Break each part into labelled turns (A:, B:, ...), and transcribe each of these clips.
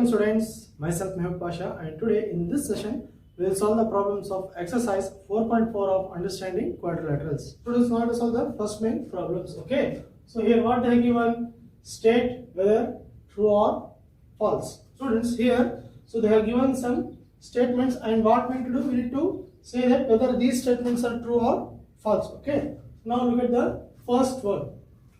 A: morning students, myself Mehboob Pasha, and today in this session we will solve the problems of exercise 4.4 of understanding quadrilaterals. Students, now to solve the first main problems. Okay, so here what they have given, state whether true or false. Students, here so they have given some statements, and what we need to do, we need to say that whether these statements are true or false. Okay, now look at the first one.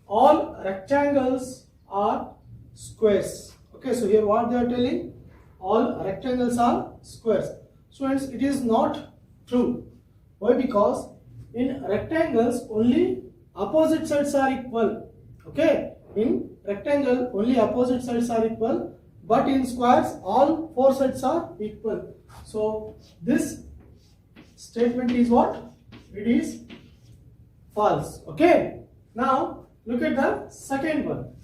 A: All rectangles are squares. Okay, so here what they are telling, all rectangles are squares. Students, it is not true. Why? Because in rectangles only opposite sides are equal. Okay, in rectangle only opposite sides are equal, but in squares all four sides are equal. So this statement is what? It is false. Okay, now look at the second one.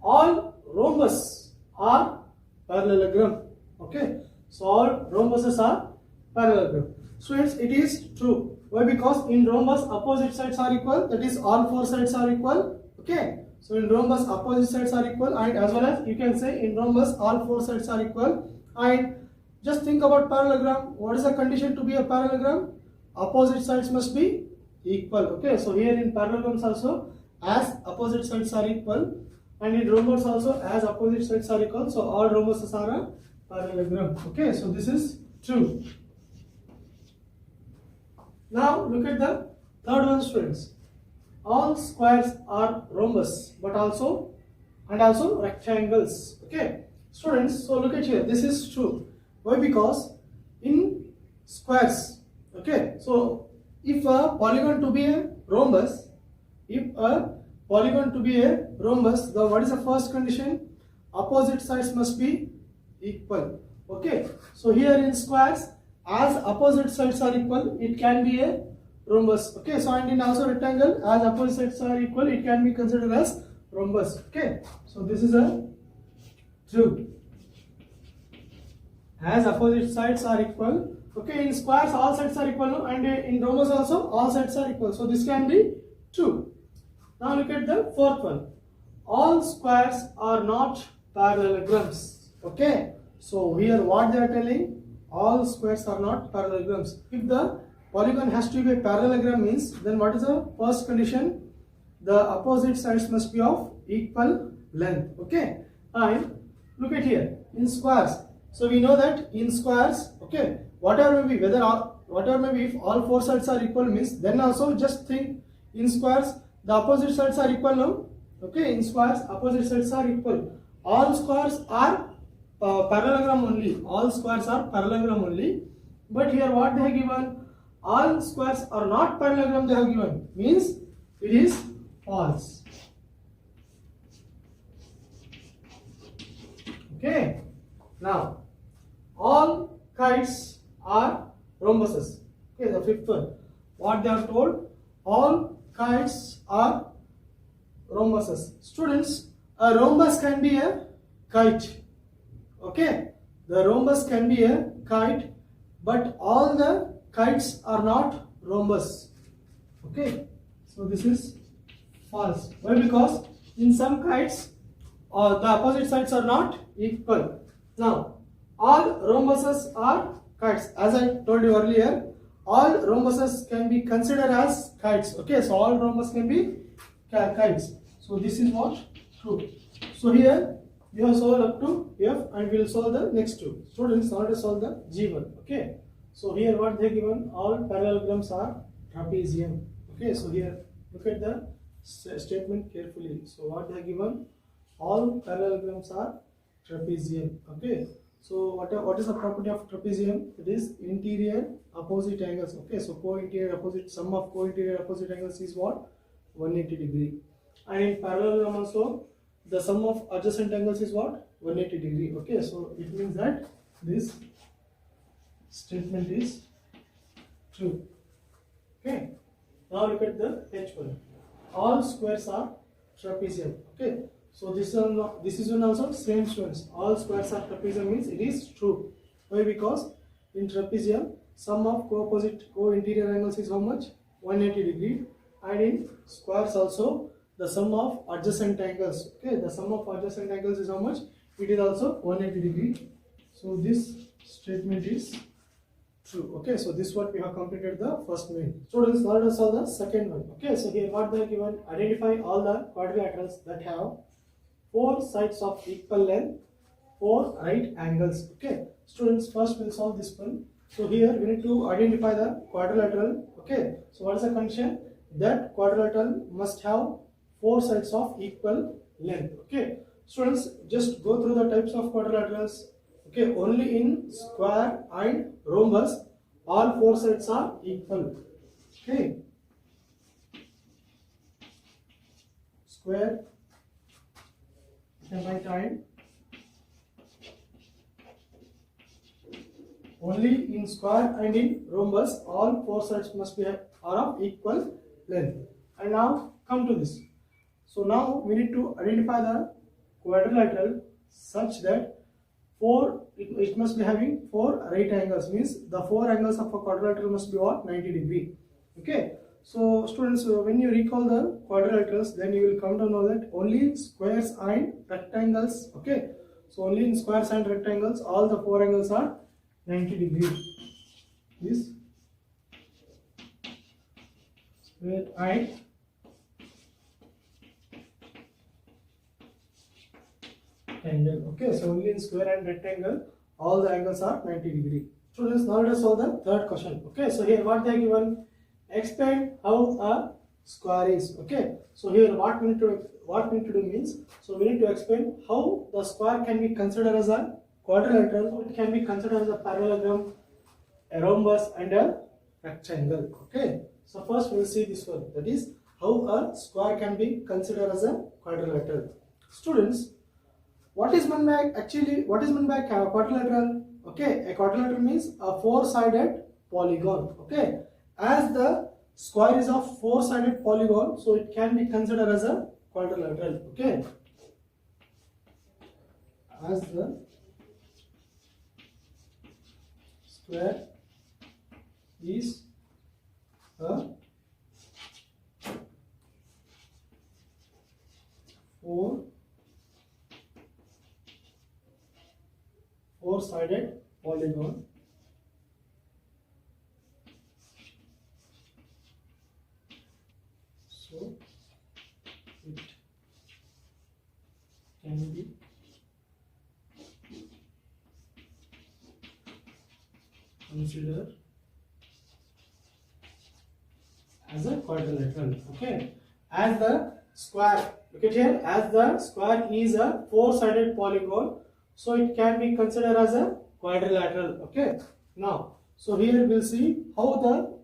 A: All rhombus are parallelogram. Okay, so all rhombuses are parallelogram. Students, it is true. Why? Because in rhombus opposite sides are equal, that is all four sides are equal. Okay, so in rhombus opposite sides are equal, and as well as you can say in rhombus all four sides are equal. And just think about parallelogram. What is the condition to be a parallelogram? Opposite sides must be equal. Okay, so here in parallelograms also, as opposite sides are equal, and in rhombus also as opposite sides are equal, so all rhombuses are a parallelogram. Okay, so this is true. Now look at the third one, students. All squares are rhombus, but also rectangles. Okay, students, so look at here, this is true. Why? Because in squares, okay, so if a polygon to be a rhombus, then what is the first condition? Opposite sides must be equal. Okay, so here in squares, as opposite sides are equal, it can be a rhombus. Okay, so and in also rectangle, as opposite sides are equal, it can be considered as rhombus. Okay, so this is a true. As opposite sides are equal. Okay, in squares all sides are equal, and in rhombus also all sides are equal. So this can be true. Now look at the fourth one. All squares are not parallelograms. Okay, so here what they are telling, all squares are not parallelograms. If the polygon has to be a parallelogram means, then what is the first condition? The opposite sides must be of equal length. Okay, and look at here in squares. So we know that in squares, okay, whatever may be, if all four sides are equal means, then also just think in squares the opposite sides are equal now. Okay, in squares opposite sides are equal. All squares are parallelogram only. All squares are parallelogram only. But here what they have given, all squares are not parallelogram they have given, means it is false. Okay, now all kites are rhombuses. Okay, the fifth one, what they are told, all kites are rhombuses. Students, a rhombus can be a kite. Okay, the rhombus can be a kite, but all the kites are not rhombus. Okay, so this is false. Why? Because in some kites the opposite sides are not equal. Now all rhombuses are kites. As I told you earlier, all rhombuses can be considered as kites. Okay, so all rhombus can be kites. So this is what? True. So here we have solved up to F, and we will solve the next two. Students, now to solve the G1. Okay, so here what they given, all parallelograms are trapezium. Okay, so here look at the statement carefully. So what they given, all parallelograms are trapezium. Okay, so what is the property of trapezium? It is interior opposite angles. Okay, so co-interior opposite, sum of co-interior opposite angles is what? 180 degree. And in parallelogram also, the sum of adjacent angles is what? 180 degree. Okay, so it means that this statement is true. Okay, now look at the H1. All squares are trapezium. Okay, so this one also same, students. All squares are trapezium means it is true. Why? Because in trapezium sum of co-interior angles is how much? 180 degree. And in squares also the sum of adjacent angles. Okay, the sum of adjacent angles is how much? it is also 180 degree. So this statement is true. Okay, so this what we have completed the first main. Students, now let us solve the second one. Okay, so here what they are given: identify all the quadrilaterals that have 4 sides of equal length, 4 right angles. Okay, students, first we'll solve this one. So here we need to identify the quadrilateral. Okay, so what is the condition? That quadrilateral must have 4 sides of equal length. Okay, students, just go through the types of quadrilaterals. Okay, only in square and rhombus all 4 sides are equal. Okay, square, semi-tine. Only in square and in rhombus all 4 sides must be are of equal length. And now come to this. So now we need to identify the quadrilateral such that it must be having 4 right angles, means the 4 angles of a quadrilateral must be what? 90 degree. Okay, so students, when you recall the quadrilaterals, then you will come to know that only squares and rectangles. Okay, so only in squares and rectangles all the 4 angles are 90 degree. This square and angle. Okay, so only in square and rectangle all the angles are 90 degree. Students, now let us solve the third question. Okay, so here what they are given: explain how a square is. Okay, so here what we need to do means, so we need to explain how the square can be considered as a quadrilateral, it can be considered as a parallelogram, a rhombus and a rectangle. Okay, so first we will see this one, that is how a square can be considered as a quadrilateral. Students, what is meant by quadrilateral? Okay, a quadrilateral means a 4-sided polygon. Okay, as the square is of 4-sided polygon, so it can be considered as a quadrilateral. Okay, as the square is a 4-sided polygon, so it can be considered as a quadrilateral. Okay, as the square, look at here, as the square is a 4-sided polygon, so it can be considered as a quadrilateral. Okay, now so here we'll see how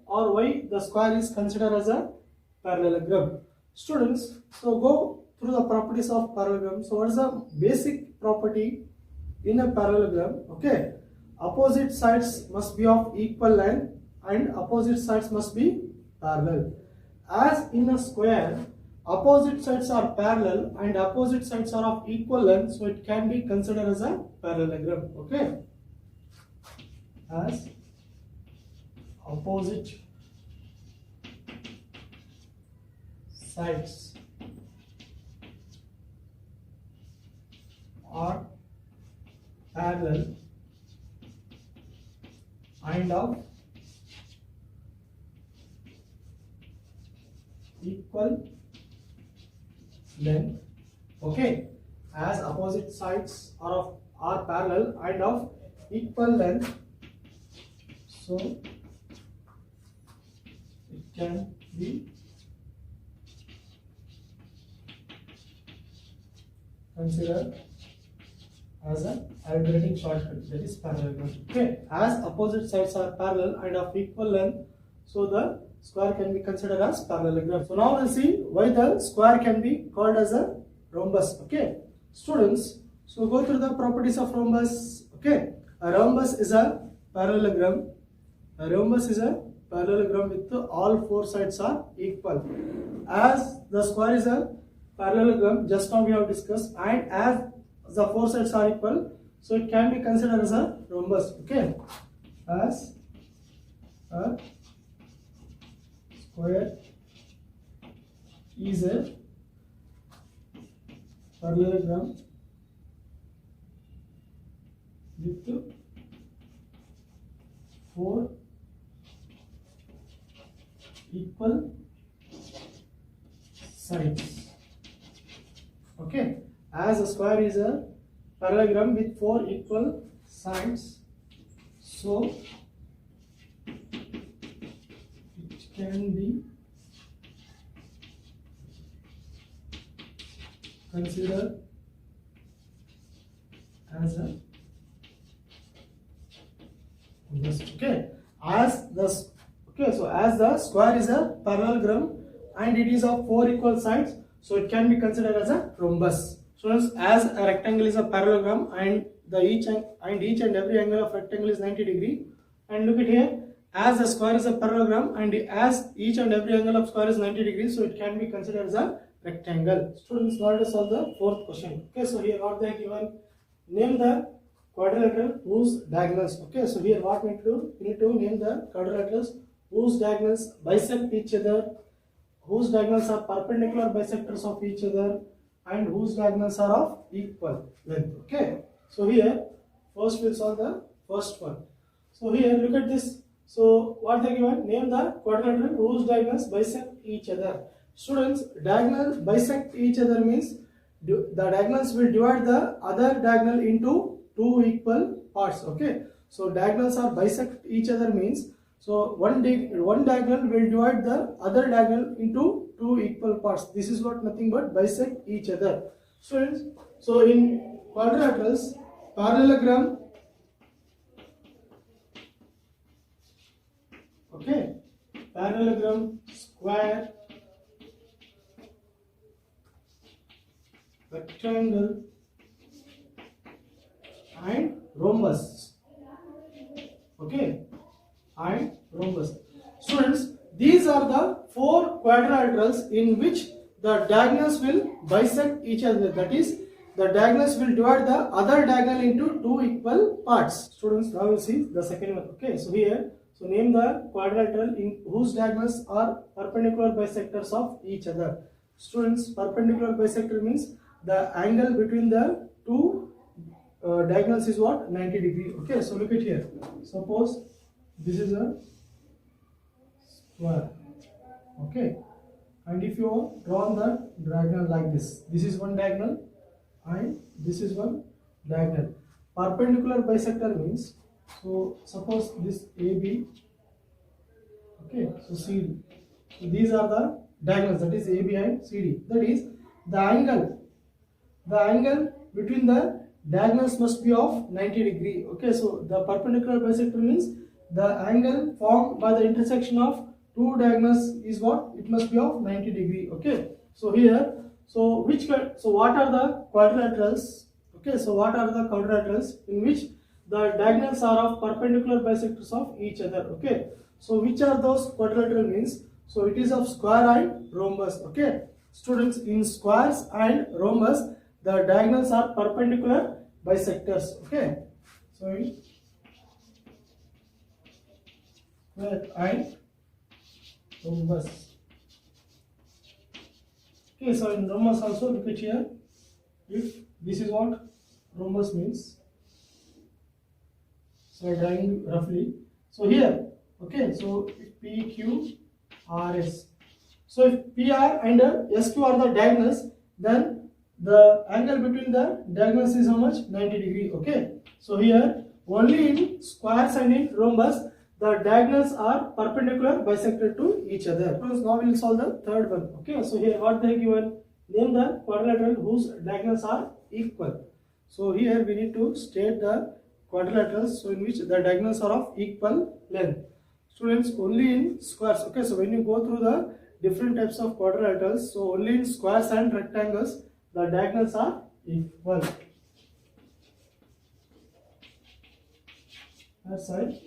A: why the square is considered as a parallelogram. Students, so go through the properties of parallelogram. So what is the basic property in a parallelogram? Okay, opposite sides must be of equal length and opposite sides must be parallel. As in a square, opposite sides are parallel and opposite sides are of equal length, so it can be considered as a parallelogram. Okay, as opposite sides are parallel and of equal length. Okay, as opposite sides are parallel and of equal length, so it can be considered as an algebraic shortcut, that is parallelogram. Okay, as opposite sides are parallel and of equal length, so the square can be considered as parallelogram. So now we'll see why the square can be called as a rhombus. Okay, students, so go through the properties of rhombus. Okay, a rhombus is a parallelogram. A rhombus is a parallelogram with all 4 sides are equal. As the square is a parallelogram, just now we have discussed, and as the 4 sides are equal, so it can be considered as a rhombus. Okay, as a square is a parallelogram equal sides. Okay, as a square is a parallelogram with 4 equal sides, so it can be considered as a okay, as the so as the square is a parallelogram and it is of 4 equal sides, so it can be considered as a rhombus. Students, as a rectangle is a parallelogram and each and every angle of rectangle is 90 degree, and look at here, as the square is a parallelogram and as each and every angle of square is 90 degrees, so it can be considered as a rectangle. Students, now let us solve the fourth question. Okay, so here what they are given, name the quadrilateral whose diagonals. Okay, so here what we need to do, we need to name the quadrilaterals whose diagonals bisect each other, whose diagonals are perpendicular bisectors of each other, and whose diagonals are of equal length. Okay, so here first we'll solve the first one. So here look at this. So what they given, name the quadrilateral whose diagonals bisect each other. Students, diagonal bisect each other means the diagonals will divide the other diagonal into 2 equal parts. Okay, so diagonals are bisect each other means, so one diagonal will divide the other diagonal into 2 equal parts. This is what nothing but bisect each other. Students, so in quadrilaterals, parallelogram, okay, parallelogram, square, rectangle and rhombus. Okay, and rhombus. Students, these are the 4 quadrilaterals in which the diagonals will bisect each other. That is, the diagonals will divide the other diagonal into 2 equal parts. Students, now we'll see the second one. Okay, so here, so name the quadrilateral in whose diagonals are perpendicular bisectors of each other. Students, perpendicular bisector means the angle between the 2 diagonals is what? 90 degree. Okay, so look at here. Suppose this is a square. Okay, and if you draw the diagonal like this is one diagonal and this is one diagonal. Perpendicular bisector means, so suppose this AB, okay, so CD. So these are the diagonals, that is AB and CD. That is, the angle between the diagonals must be of 90 degree. Okay, so the perpendicular bisector means the angle formed by the intersection of 2 diagonals is what? It must be of 90 degree. Okay, so here, so what are the quadrilaterals? Okay, so what are the quadrilaterals in which the diagonals are of perpendicular bisectors of each other? Okay, so which are those quadrilateral means? So it is of square and rhombus. Okay, students, in squares and rhombus, the diagonals are perpendicular bisectors. Okay, so in square and rhombus. Okay, so in rhombus also, look at here, if this is what rhombus means, so drawing roughly, so here, okay, so if PQ RS, so if PR and SQ are the diagonals, then the angle between the diagonals is how much? 90 degree. Okay, so here only in squares and in rhombus the diagonals are perpendicular bisected to each other. Now we will solve the third one. Okay, so here what they given, name the quadrilateral whose diagonals are equal. So here we need to state the quadrilaterals, so in which the diagonals are of equal length. Students, only in squares. Okay, so when you go through the different types of quadrilaterals, so only in squares and rectangles the diagonals are equal. That side.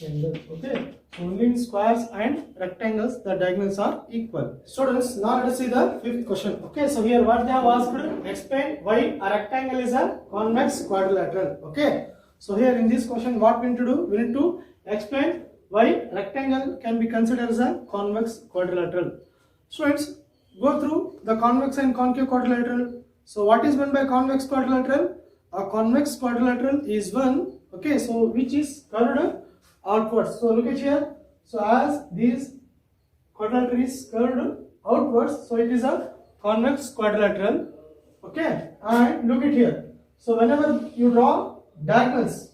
A: Okay, so only in squares and rectangles the diagonals are equal. Students, now let us see the fifth question. Okay, so here what they have asked, explain why a rectangle is a convex quadrilateral. Okay, so here in this question what we need to do, we need to explain why rectangle can be considered as a convex quadrilateral. Students, go through the convex and concave quadrilateral. So what is meant by convex quadrilateral? A convex quadrilateral is one, okay, so which is curved outwards. So look at here. So as these quadrilateral is curved outwards, so it is a convex quadrilateral. Okay, and look at here. So whenever you draw diagonals,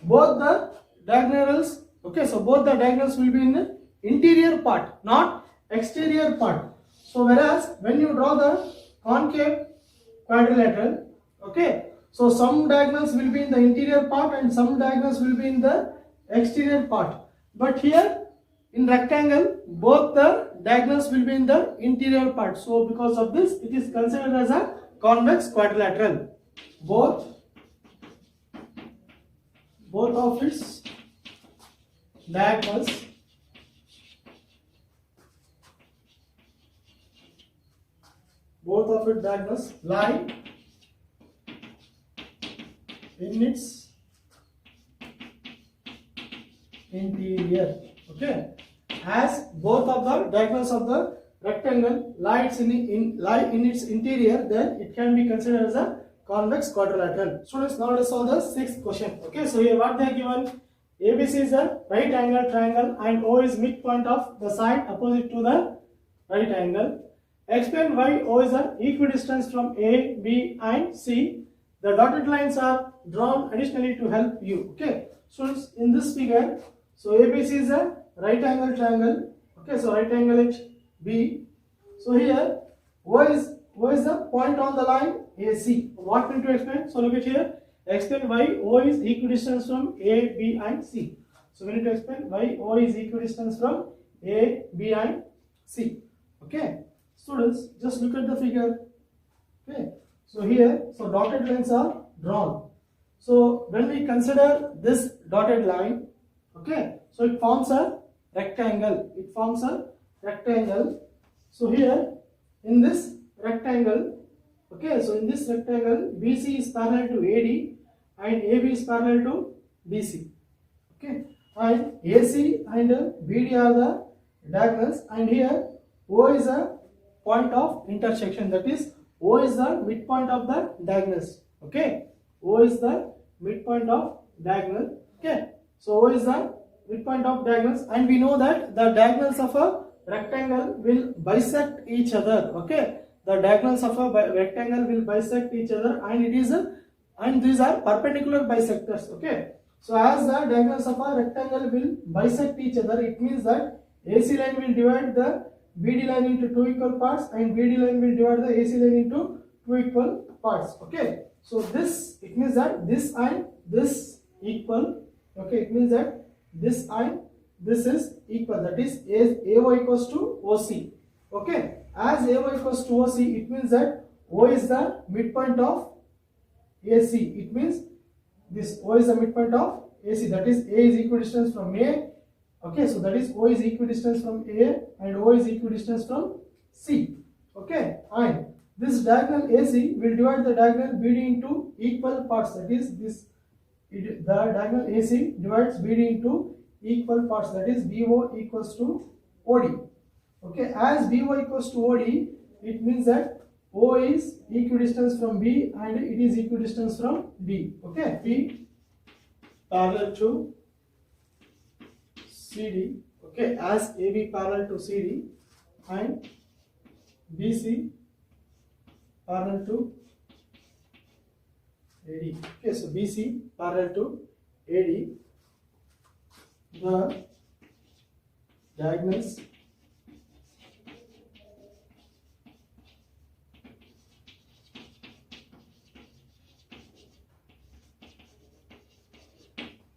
A: both the diagonals, okay, so both the diagonals will be in the interior part, not exterior part. So whereas when you draw the concave quadrilateral, okay, so some diagonals will be in the interior part and some diagonals will be in the exterior part. But here in rectangle, both the diagonals will be in the interior part. So because of this, it is considered as a convex quadrilateral. Both of its diagonals lie in its interior. Okay, as both of the diagonals of the rectangle lie in its interior, then it can be considered as a convex quadrilateral. Students, now let's solve the sixth question. Okay, so here what they are given: ABC is a right angle triangle and O is midpoint of the side opposite to the right angle. Explain why O is an equidistance from A, B and C. The dotted lines are drawn additionally to help you. Okay, students, in this figure, so ABC is a right angle triangle. Okay, so right angle at B. So here O is the point on the line AC. What we need to explain? So look at here. Explain why O is equidistance from A, B and C. So we need to explain why O is equidistance from A, B and C. Okay, students, just look at the figure. Okay, so here, so dotted lines are drawn. So when we consider this dotted line, okay, so it forms a rectangle. So here in this rectangle, okay, so in this rectangle, BC is parallel to AD and AB is parallel to BC. Okay, and AC and BD are the diagonals, and here O is a point of intersection, that is O is the midpoint of the diagonals. Okay, O is the midpoint of diagonal. Okay, so O is the midpoint of diagonals, and we know that the diagonals of a rectangle will bisect each other. Okay, the diagonals of a rectangle will bisect each other, and these are perpendicular bisectors. Okay, so as the diagonals of a rectangle will bisect each other, it means that AC line will divide the BD line into two equal parts and BD line will divide the AC line into two equal parts. Okay, so it means that this and this equal. Okay, it means that this and this is equal, that is AO equals to OC. Okay, as AO equals to OC, it means that O is the midpoint of AC. It means this O is the midpoint of AC, that is A is equidistance from A. Okay, so that is O is equidistance from A and O is equidistance from C. Okay, and this diagonal AC will divide the diagonal BD into equal parts, that is the diagonal AC divides BD into equal parts, that is BO equals to OD. Okay, as BO equals to OD, it means that O is equidistance from B and it is equidistance from B. Okay, B parallel to CD. Okay, as AB parallel to CD and BC parallel to AD. Okay, so BC parallel to AD. The diagonals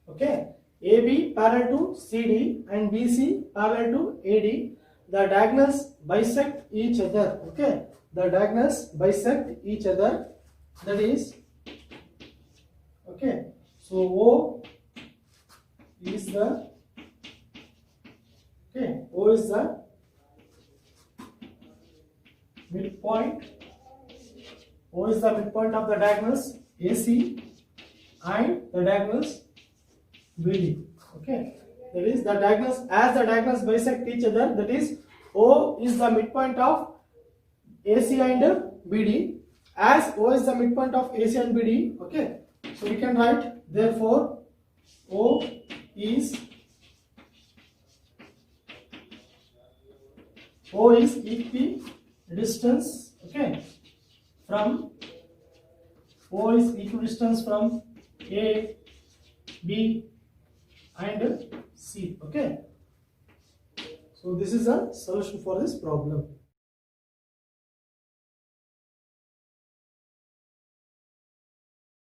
A: okay, AB parallel to CD and BC parallel to AD. The diagonals bisect each other. Okay, the diagonals bisect each other. That is, okay, so O is the midpoint. O is the midpoint of the diagonals AC and the diagonals BD. Okay, that is the diagonals, as the diagonals bisect each other, that is O is the midpoint of AC and BD. As O is the midpoint of AC and BD, okay, so we can write, therefore O is equidistance, okay, from O is equidistance from A, B and C, okay. So this is a solution for this problem.